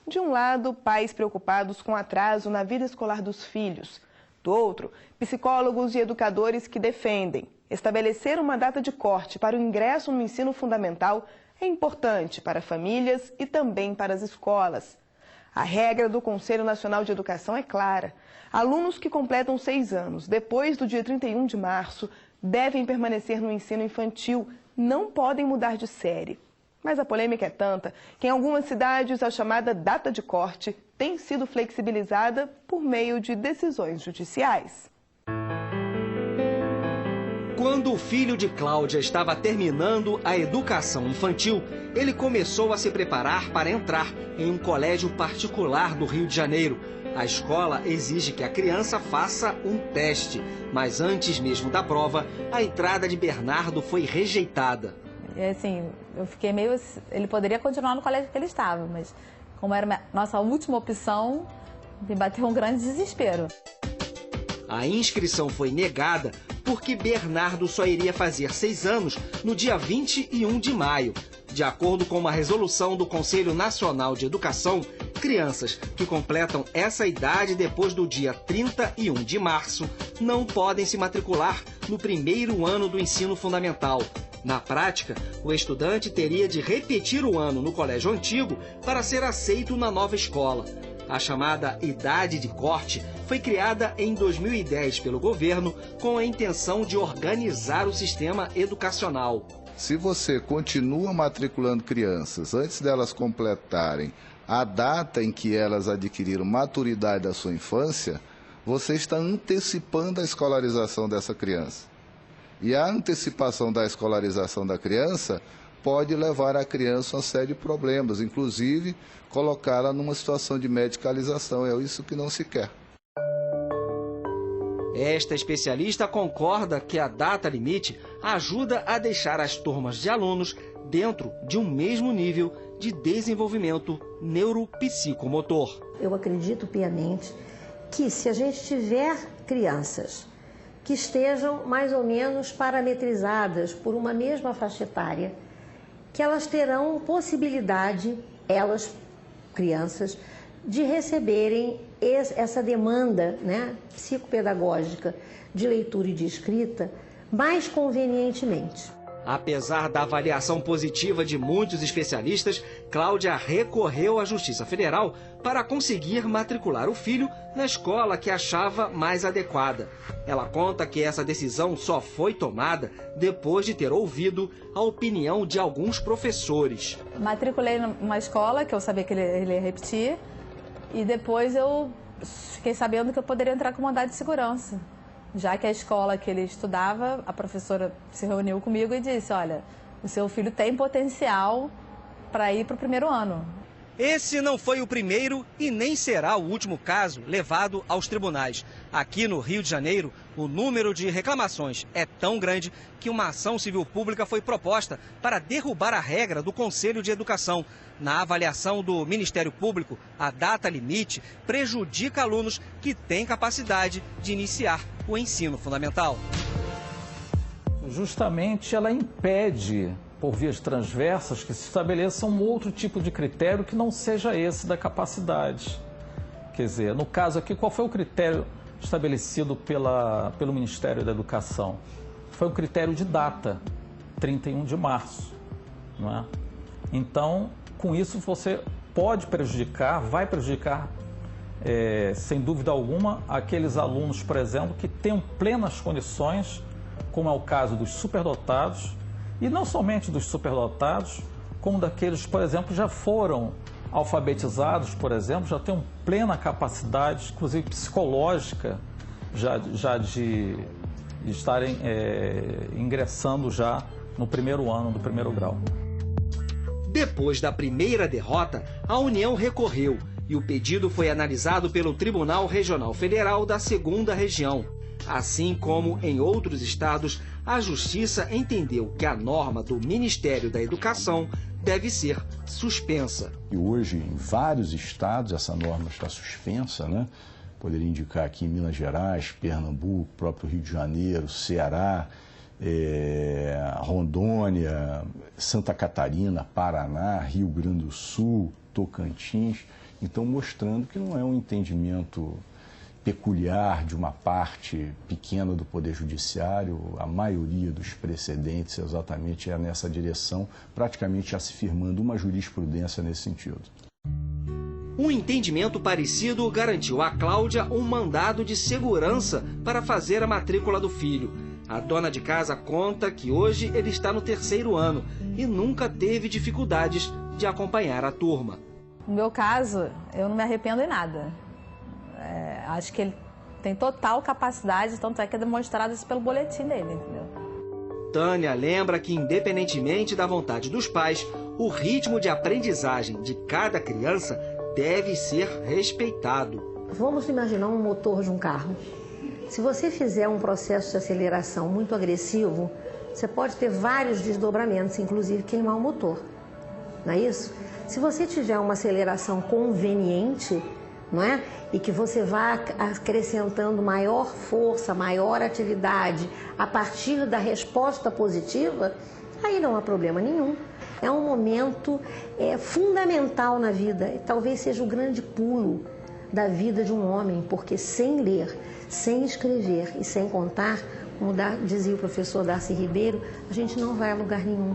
De um lado, pais preocupados com atraso na vida escolar dos filhos. Do outro, psicólogos e educadores que defendem estabelecer uma data de corte para o ingresso no ensino fundamental é importante para famílias e também para as escolas. A regra do Conselho Nacional de Educação é clara. Alunos que completam 6 anos depois do dia 31 de março devem permanecer no ensino infantil, não podem mudar de série. Mas a polêmica é tanta que em algumas cidades a chamada data de corte tem sido flexibilizada por meio de decisões judiciais. Quando o filho de Cláudia estava terminando a educação infantil, ele começou a se preparar para entrar em um colégio particular do Rio de Janeiro. A escola exige que a criança faça um teste, mas antes mesmo da prova, a entrada de Bernardo foi rejeitada. Assim, eu fiquei meio... Ele poderia continuar no colégio que ele estava, mas como era a nossa última opção, me bateu um grande desespero. A inscrição foi negada porque Bernardo só iria fazer 6 anos no dia 21 de maio. De acordo com uma resolução do Conselho Nacional de Educação, crianças que completam essa idade depois do dia 31 de março não podem se matricular no primeiro ano do ensino fundamental. Na prática, o estudante teria de repetir o ano no colégio antigo para ser aceito na nova escola. A chamada idade de corte foi criada em 2010 pelo governo com a intenção de organizar o sistema educacional. Se você continua matriculando crianças antes delas completarem a data em que elas adquiriram maturidade da sua infância, você está antecipando a escolarização dessa criança. E a antecipação da escolarização da criança pode levar a criança a uma série de problemas, inclusive colocá-la numa situação de medicalização. É isso que não se quer. Esta especialista concorda que a data limite ajuda a deixar as turmas de alunos dentro de um mesmo nível de desenvolvimento neuropsicomotor. Eu acredito piamente que se a gente tiver crianças que estejam mais ou menos parametrizadas por uma mesma faixa etária, que elas terão possibilidade, elas, crianças, de receberem essa demanda, né, psicopedagógica de leitura e de escrita mais convenientemente. Apesar da avaliação positiva de muitos especialistas, Cláudia recorreu à Justiça Federal para conseguir matricular o filho na escola que achava mais adequada. Ela conta que essa decisão só foi tomada depois de ter ouvido a opinião de alguns professores. Matriculei numa escola que eu sabia que ele ia repetir e depois eu fiquei sabendo que eu poderia entrar com mandado de segurança. Já que a escola que ele estudava, a professora se reuniu comigo e disse, olha, o seu filho tem potencial para ir para o primeiro ano. Esse não foi o primeiro e nem será o último caso levado aos tribunais. Aqui no Rio de Janeiro, o número de reclamações é tão grande que uma ação civil pública foi proposta para derrubar a regra do Conselho de Educação. Na avaliação do Ministério Público, a data limite prejudica alunos que têm capacidade de iniciar o ensino fundamental. Justamente ela impede, por vias transversas, que se estabeleça um outro tipo de critério que não seja esse da capacidade. Quer dizer, no caso aqui, qual foi o critério estabelecido pelo Ministério da Educação? Foi um critério de data, 31 de março. Não é? Então, com isso você pode prejudicar, vai prejudicar, sem dúvida alguma, aqueles alunos, por exemplo, que tenham plenas condições, como é o caso dos superdotados, e não somente dos superdotados, como daqueles, por exemplo, já foram alfabetizados, por exemplo, já têm plena capacidade, inclusive psicológica, já de estarem ingressando já no primeiro ano do primeiro grau. Depois da primeira derrota, a União recorreu e o pedido foi analisado pelo Tribunal Regional Federal da 2ª Região. Assim como em outros estados, a Justiça entendeu que a norma do Ministério da Educação deve ser suspensa. E hoje, em vários estados, essa norma está suspensa, né? Poderia indicar aqui em Minas Gerais, Pernambuco, próprio Rio de Janeiro, Ceará, Rondônia, Santa Catarina, Paraná, Rio Grande do Sul, Tocantins. Então, mostrando que não é um entendimento peculiar de uma parte pequena do Poder Judiciário, a maioria dos precedentes exatamente é nessa direção, praticamente já se firmando uma jurisprudência nesse sentido. Um entendimento parecido garantiu a Cláudia um mandado de segurança para fazer a matrícula do filho. A dona de casa conta que hoje ele está no 3º ano e nunca teve dificuldades de acompanhar a turma. No meu caso, eu não me arrependo em nada. Acho que ele tem total capacidade, tanto é que é demonstrado isso pelo boletim dele, entendeu? Tânia lembra que, independentemente da vontade dos pais, o ritmo de aprendizagem de cada criança deve ser respeitado. Vamos imaginar um motor de um carro. Se você fizer um processo de aceleração muito agressivo, você pode ter vários desdobramentos, inclusive queimar o motor. Não é isso? Se você tiver uma aceleração conveniente, não é? E que você vá acrescentando maior força, maior atividade a partir da resposta positiva, aí não há problema nenhum. É um momento fundamental na vida, talvez seja o grande pulo da vida de um homem, porque sem ler, sem escrever e sem contar, como dizia o professor Darcy Ribeiro, a gente não vai a lugar nenhum.